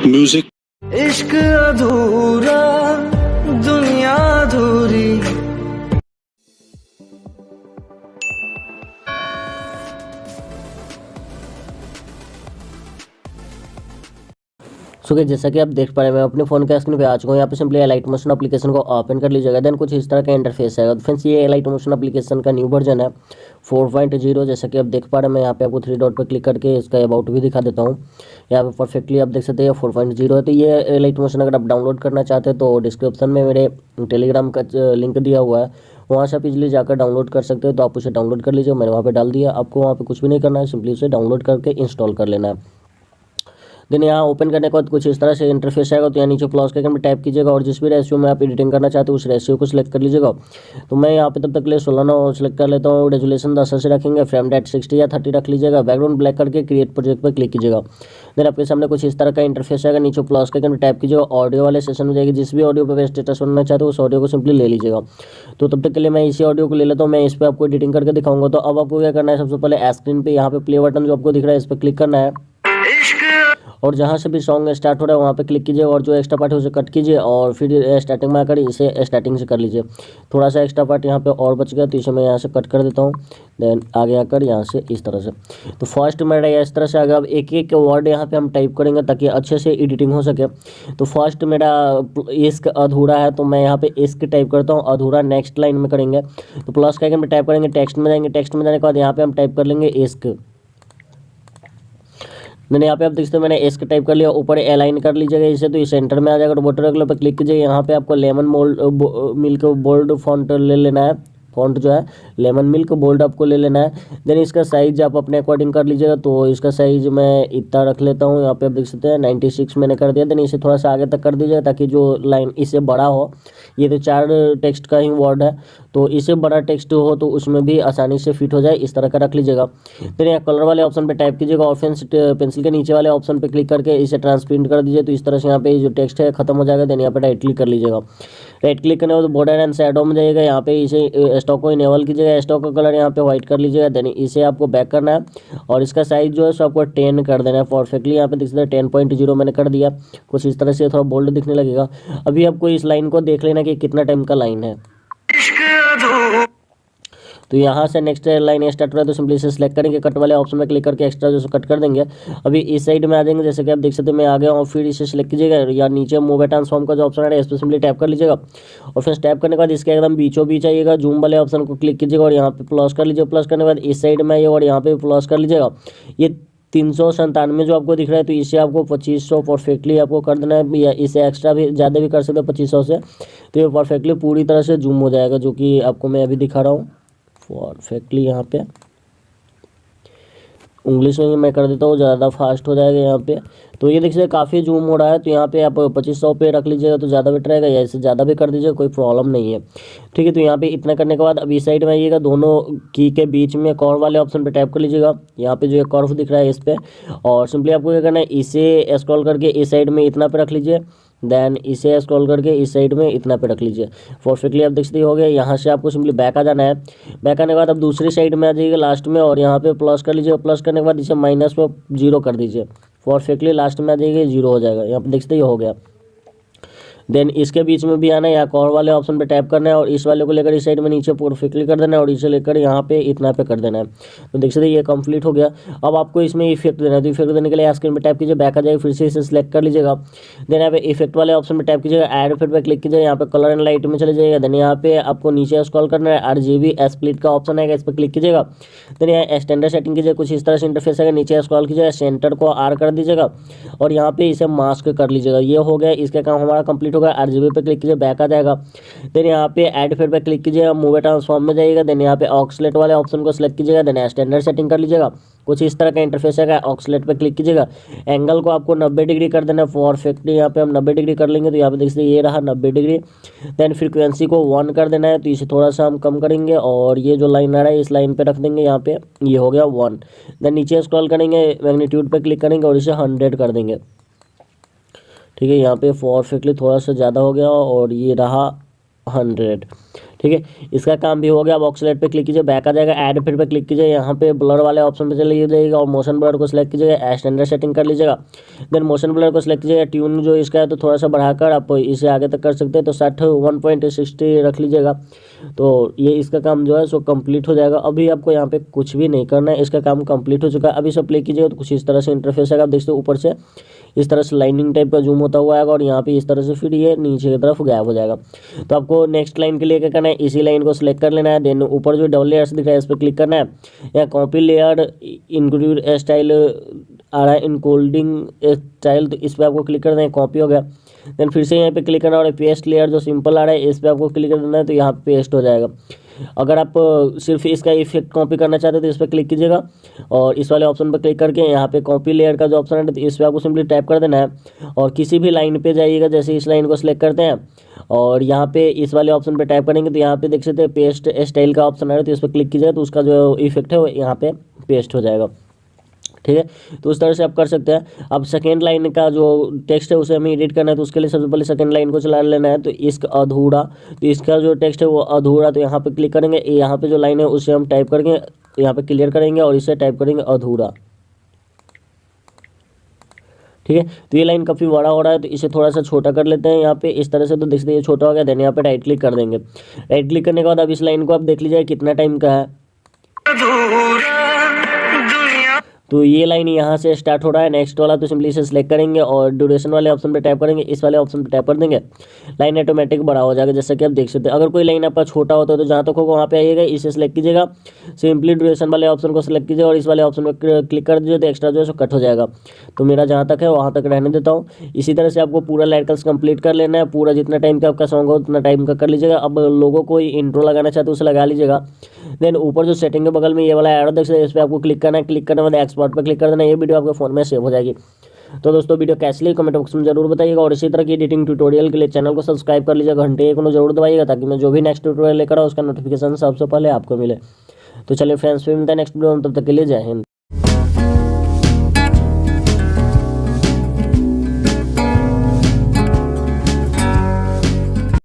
Music. इश्क अधूरा दुनिया अधूरी। सो जैसा कि आप देख पा रहे हैं मैं अपने फोन के स्क्रीन पे आ चुका हूँ। यहाँ पे सिंपली अलाइट मोशन एप्लीकेशन को ओपन कर लीजिएगा। देन कुछ इस तरह का इंटरफेस है। फ्रेंड्स ये अलाइट मोशन एप्लीकेशन का न्यू वर्जन है 4.0। जैसा कि आप देख पा रहे हैं मैं यहाँ पे आपको 3 डॉट पर क्लिक करके इसका अबाउट भी दिखा देता हूँ। यहाँ पे परफेक्टली आप देख सकते हैं 4.0 है। तो ये अलाइट मोशन अगर आप डाउनलोड करना चाहते हैं तो डिस्क्रिप्शन में मेरे टेलीग्राम का लिंक दिया हुआ है, वहाँ से आप इजीली जाकर डाउनलोड कर सकते हो। तो आप उसे डाउनलोड कर लीजिए, मैंने वहाँ पे डाल दिया। आपको वहाँ पे कुछ भी नहीं करना है, सिंपली उसे डाउनलोड करके इंस्टॉल कर लेना है। देन यहाँ ओपन करने के बाद कुछ इस तरह से इंटरफेस आएगा। तो यहाँ नीचे प्लस के आइकन में टाइप कीजिएगा और जिस भी रेशियो में आप एडिटिंग करना चाहते हो उस रेशियो को सिलेक्ट कर लीजिएगा। तो मैं यहाँ पे तब तक ले 16 सेलेक्ट कर लेता हूँ। रेजोल्यूशन 10 से रखेंगे, फ्रेम रेट 60 या 30 रख लीजिएगा। बैकग्राउंड ब्लैक करके क्रिएट प्रोजेक्ट पर क्लिक कीजिएगा। देन आपके सामने कुछ इस तरह का इंटरफेस आएगा। नीचे प्लस के आइकन में टाइप कीजिएगा, ऑडियो वाले सेशन में जाएगी। जिस भी ऑडियो पर स्टेटस बनना चाहते हो उस ऑडियो को सिंपली ले लीजिएगा। तो तब तक के लिए मैं इसी ऑडियो को ले लेता हूँ, मैं इस पर आपको एडिटिंग करके दिखाऊंगा। तो अब आपको क्या करना है, सबसे पहले स्क्रीन पर यहाँ पे प्ले बटन जो आपको दिख रहा है इस पर क्लिक करना है और जहाँ से भी सॉन्ग स्टार्ट हो रहा है वहाँ पे क्लिक कीजिए और जो एक्स्ट्रा पार्ट है उसे कट कीजिए और फिर स्टार्टिंग में आकर इसे स्टार्टिंग से कर लीजिए। थोड़ा सा एक्स्ट्रा पार्ट यहाँ पे और बच गया तो इसे मैं यहाँ से कट कर देता हूँ। देन आगे आकर यहाँ से इस तरह से। तो फर्स्ट मेरा इस तरह से आगे अब एक एक वर्ड यहाँ पे हम टाइप करेंगे ताकि अच्छे से एडिटिंग हो सके। तो फर्स्ट मेरा इश्क अधूरा है तो मैं यहाँ पे इश्क टाइप करता हूँ, अधूरा नेक्स्ट लाइन में करेंगे। तो प्लस का आइकन में टाइप करेंगे, टेक्स्ट में जाएंगे, टेक्स्ट में जाने के बाद यहाँ पे हम टाइप कर लेंगे इश्क। मैंने यहाँ पे आप देख सकते हो मैंने एस का टाइप कर लिया। ऊपर अलाइन कर लीजिएगा इसे तो ये सेंटर में आ जाएगा। तो वाटर कलर पर क्लिक कीजिए, यहाँ पे आपको लेमन मिल्क बोल्ड फॉन्ट ले लेना है। फॉन्ट जो है लेमन मिल्क बोल्ड आपको ले लेना है। देन इसका साइज आप अपने अकॉर्डिंग कर लीजिएगा। तो इसका साइज मैं इतना रख लेता हूँ, यहाँ पे आप देख सकते हैं 96 मैंने कर दिया। देन इसे थोड़ा सा आगे तक कर दीजिएगा ताकि जो लाइन इससे बड़ा हो। ये तो 4 टेक्स्ट का ही वर्ड है तो इससे बड़ा टेक्स्ट हो तो उसमें भी आसानी से फिट हो जाए, इस तरह का रख लीजिएगा। देन यहाँ कलर वाले ऑप्शन पे टाइप कीजिएगा और पेंसिल के नीचे वाले ऑप्शन पे क्लिक करके इसे ट्रांसपेरेंट कर दीजिए। तो इस तरह से यहाँ पे जो टेक्स्ट है खत्म हो जाएगा। देन यहाँ पे राइट क्लिक कर लीजिएगा। राइट क्लिक करने के बाद बॉर्डर एंड शैडो में जाइएगा, यहाँ पे इसे स्टॉक को इनेबल कीजिएगा। स्टॉक का कलर यहाँ पे व्हाइट कर लीजिएगा। देन इसे आपको बैक करना है और इसका साइज जो है सो आपको 10 कर देना है परफेक्टली। यहाँ पे देख सकते हैं 10.0 मैंने कर दिया। कुछ इस तरह से थोड़ा बोल्ड दिखने लगेगा। अभी आपको इस लाइन को देख लेना कि कितना टाइम का लाइन है। तो यहाँ से नेक्स्ट लाइन स्टार्ट हो रहा है तो सिंपली इसे सेलेक्ट करेंगे, कट वाले ऑप्शन में क्लिक करके एक्स्ट्रा जो कट कर देंगे। अभी इस साइड में आ जाएंगे, जैसे कि आप देख सकते हैं मैं आ गया और फिर इसे सेलेक्ट कीजिएगा या नीचे मूव ट्रांसफॉर्म का जो ऑप्शन है इस पर सिंपली टैप कर लीजिएगा और फिर टैप करने के बाद इसके एकदम बीचों बीच आइएगा, जूम वाले ऑप्शन को क्लिक कीजिएगा और यहाँ पे प्लस कर लीजिएगा। प्लस करने के बाद इस साइड में आइए और यहाँ पे प्लस कर लीजिएगा। ये 397 जो आपको दिख रहा है तो इसे आपको 2500 परफेक्टली आपको कर देना है, या इसे एक्स्ट्रा भी ज़्यादा भी कर सकते हैं 2500 से। तो ये परफेक्टली पूरी तरह से जूम हो जाएगा, जो कि आपको मैं अभी दिखा रहा हूँ परफेक्टली। यहाँ पे इंग्लिश में मैं कर देता हूँ, ज़्यादा फास्ट हो जाएगा यहाँ पे। तो ये देखिए काफ़ी जूम हो रहा है, तो यहाँ पे आप 2500 पे रख लीजिएगा तो ज़्यादा बेटर रहेगा, या इससे ज़्यादा भी कर दीजिएगा, कोई प्रॉब्लम नहीं है। ठीक है, तो यहाँ पे इतना करने के बाद अब इस साइड में आइएगा, दोनों की के बीच में कर्व वाले ऑप्शन पे टैप कर लीजिएगा। यहाँ पे जो है कर्व दिख रहा है इस पर, और सिंपली आपको क्या करना है इसे स्क्रॉल करके इस साइड में इतना पे रख लीजिए। देन इसे स्क्रॉल करके इस साइड में इतना पे रख लीजिए। परफेक्टली आप देख सकते हो गया। यहाँ से आपको सिंपली बैक आ जाना है। बैक आने के बाद अब दूसरी साइड में आ जाइएगा लास्ट में और यहाँ पे प्लस कर लीजिए। प्लस करने के बाद इसे माइनस में 0 कर दीजिए। परफेक्टली लास्ट में आ जाइए 0 हो जाएगा। यहाँ पे देख सकते हो गया। देन इसके बीच में भी आना है, यहाँ कॉर वाले ऑप्शन पे टैप करना है और इस वाले को लेकर इस साइड में नीचे परफेक्टली कर देना है और इसे लेकर यहाँ पे इतना पे कर देना है। तो देख सकते ये कंप्लीट हो गया। अब आपको इसमें इफेक्ट देना है, तो इफेक्ट देने के लिए स्क्रीन पे टैप कीजिए, बैक आ जाए, फिर से इसे सिलेक्ट कर लीजिएगा। देन यहाँ पे इफेक्ट वाले ऑप्शन पे टैप कीजिएगा, ऐड इफेक्ट पे क्लिक कीजिए, यहाँ पे कलर एंड लाइट में चले जाइएगा। देन यहाँ पे आपको नीचे स्क्रॉल करना है, RGB स्प्लिट का ऑप्शन आएगा, इस पर क्लिक कीजिएगा। देन यहाँ स्टैंडर्ड सेटिंग कीजिए, कुछ इस तरह से इंटरफेस आएगा। नीचे स्क्रॉल कीजिएगा, सेंटर को R कर दीजिएगा और यहाँ पे इसे मास्क कर लीजिएगा। ये हो गया, इसका काम हमारा कंप्लीट होगा। RGB पे क्लिक कीजिए, बैक आ जाएगा। देन यहाँ पे ऐड इफेक्ट पे क्लिक कीजिएगा, मूव ट्रांसफॉर्म में जाइएगा। देन यहाँ पे ऑक्सलेट वाले ऑप्शन को सिलेक्ट कीजिएगा। देन स्टैंडर्ड सेटिंग कर लीजिएगा, कुछ इस तरह का इंटरफेस है। ऑक्सलेट पे क्लिक कीजिएगा, एंगल को आपको 90 डिग्री कर देना है परफेक्टली। यहाँ पे हम 90 डिग्री कर लेंगे, तो यहाँ पे देख सकते ये रहा 90 डिग्री। देन फ्रीक्वेंसी को 1 कर देना है, तो इसे थोड़ा सा हम कम करेंगे और ये जो लाइन आ रहा है इस लाइन पे रख देंगे, यहाँ पे ये हो गया 1। देन नीचे स्क्रॉल करेंगे, मैग्नीट्यूड पे क्लिक करेंगे और इसे 100 कर देंगे। ठीक है, यहाँ पे परफेक्टली थोड़ा सा ज़्यादा हो गया और ये रहा 100। ठीक है, इसका काम भी हो गया। अब ऑक्सीलेट पे क्लिक कीजिए, बैक आ जाएगा, ऐड फिर पे क्लिक कीजिए, यहाँ पे ब्लर वाले ऑप्शन पे चले जाइएगा और मोशन ब्लर को सिलेक्ट कीजिएगा, स्टैंडर्ड सेटिंग कर लीजिएगा। देन मोशन ब्लर को सिलेक्ट कीजिएगा, ट्यून जो इसका है तो थोड़ा सा बढ़ाकर आप इसे आगे तक कर सकते हैं, तो 1.60 रख लीजिएगा। तो ये इसका काम जो है सो कंप्लीट हो जाएगा। अभी आपको यहाँ पे कुछ भी नहीं करना है, इसका काम कंप्लीट हो चुका है। अभी सब प्ले कीजिएगा तो कुछ इस तरह से इंटरफेस आएगा। आप देखते हो ऊपर से इस तरह से लाइनिंग टाइप का जूम होता हुआ आएगा और यहाँ पे इस तरह से फिर ये नीचे की तरफ गायब हो जाएगा। तो आपको नेक्स्ट लाइन के लिए क्या करना है, इसी लाइन को सिलेक्ट कर लेना है। देन ऊपर जो डबल लेयर्स दिख रहा है इस पर क्लिक करना है, या कॉपी लेयर इंक्लूड स्टाइल आ रहा है, इनकोल्डिंग स्टाइल, तो इस पर आपको क्लिक करना है, कॉपी हो गया। देन फिर से यहाँ पे क्लिक करना है और पेस्ट लेयर जो सिंपल आ रहा है इस पर आपको क्लिक करना है, तो यहाँ पे पेस्ट हो जाएगा। अगर आप सिर्फ इसका इफेक्ट कॉपी करना चाहते हो तो इस पर क्लिक कीजिएगा और इस वाले ऑप्शन पर क्लिक करके यहाँ पे कॉपी लेयर का जो ऑप्शन है तो इस पर आपको सिंपली टाइप कर देना है और किसी भी लाइन पे जाइएगा। जैसे इस लाइन को सिलेक्ट करते हैं और यहाँ पे इस वाले ऑप्शन पे टाइप करेंगे तो यहाँ पे देख सकते हैं पेस्ट स्टाइल का ऑप्शन है, तो इस पर क्लिक कीजिएगा तो उसका जो इफेक्ट है वो यहाँ पे पेस्ट हो जाएगा। ठीक है, तो उस तरह से आप कर सकते हैं। अब सेकेंड लाइन का जो टेक्स्ट है उसे हमें एडिट करना है, तो उसके लिए सबसे पहले सेकेंड लाइन को चला लेना है। तो इसका अधूरा, तो इसका जो टेक्स्ट है वो अधूरा, तो यहाँ पे क्लिक करेंगे, यहाँ पे जो लाइन है उसे हम टाइप करेंगे, यहाँ पे क्लियर करेंगे और इसे टाइप करेंगे अधूरा। ठीक है, तो ये लाइन काफ़ी बड़ा हो रहा है तो इसे थोड़ा सा छोटा कर लेते हैं यहाँ पे इस तरह से। तो देखते हैं ये छोटा हो गया। देन यहाँ पे राइट क्लिक कर देंगे। राइट क्लिक करने के बाद अब इस लाइन को आप देख लीजिए कितना टाइम का है। तो ये लाइन यहाँ से स्टार्ट हो रहा है नेक्स्ट वाला, तो सिंपली इसे सिलेक्ट करेंगे और ड्यूरेशन वाले ऑप्शन पे टैप करेंगे, इस वाले ऑप्शन पे टैप कर देंगे, लाइन ऑटोमेटिक बड़ा हो जाएगा जैसा कि आप देख सकते हैं। अगर कोई लाइन आपका छोटा होता है तो जहाँ तक होगा वहाँ पे आइएगा, इसे सिलेक्ट कीजिएगा, सिंपली ड्यूरेशन वाले ऑप्शन को सिलेक्ट कीजिए और इस वाले ऑप्शन पर क्लिक कर दीजिए, तो एक्स्ट्रा जो है सो कट हो जाएगा। तो मेरा जहाँ तक है वहाँ तक रहने देता हूँ। इसी तरह से आपको पूरा लाइटकल्स कंप्लीट कर लेना है, पूरा जितना टाइम का आपका सॉन्ग हो उतना टाइम का कर लीजिएगा। अब लोगों को इंट्रो लगाना चाहते हो उसे लगा लीजिएगा। देन ऊपर जो सेटिंग के बगल में ये वाला एरो देख सकते हैं, इस पर आपको क्लिक करना है, क्लिक करने के बाद एक्सपोर्ट पर क्लिक कर देना, ये वीडियो आपके फोन में सेव हो जाएगी। तो दोस्तों वीडियो कैसी लगी कमेंट बॉक्स में जरूर बताइएगा और इसी तरह की एडिटिंग ट्यूटोरियल के लिए चैनल को सब्सक्राइब कर लीजिएगा, घंटे को जरूर दबाइएगा ताकि मैं जो भी नेक्स्ट ट्यूटोरियल लेकर आऊँ उसका नोटिफिकेशन सबसे पहले आपको मिले। तो चलिए फ्रेंड्स, फिर मिलते हैं नेक्स्ट वीडियो में, तब तक के लिए जय हिंद।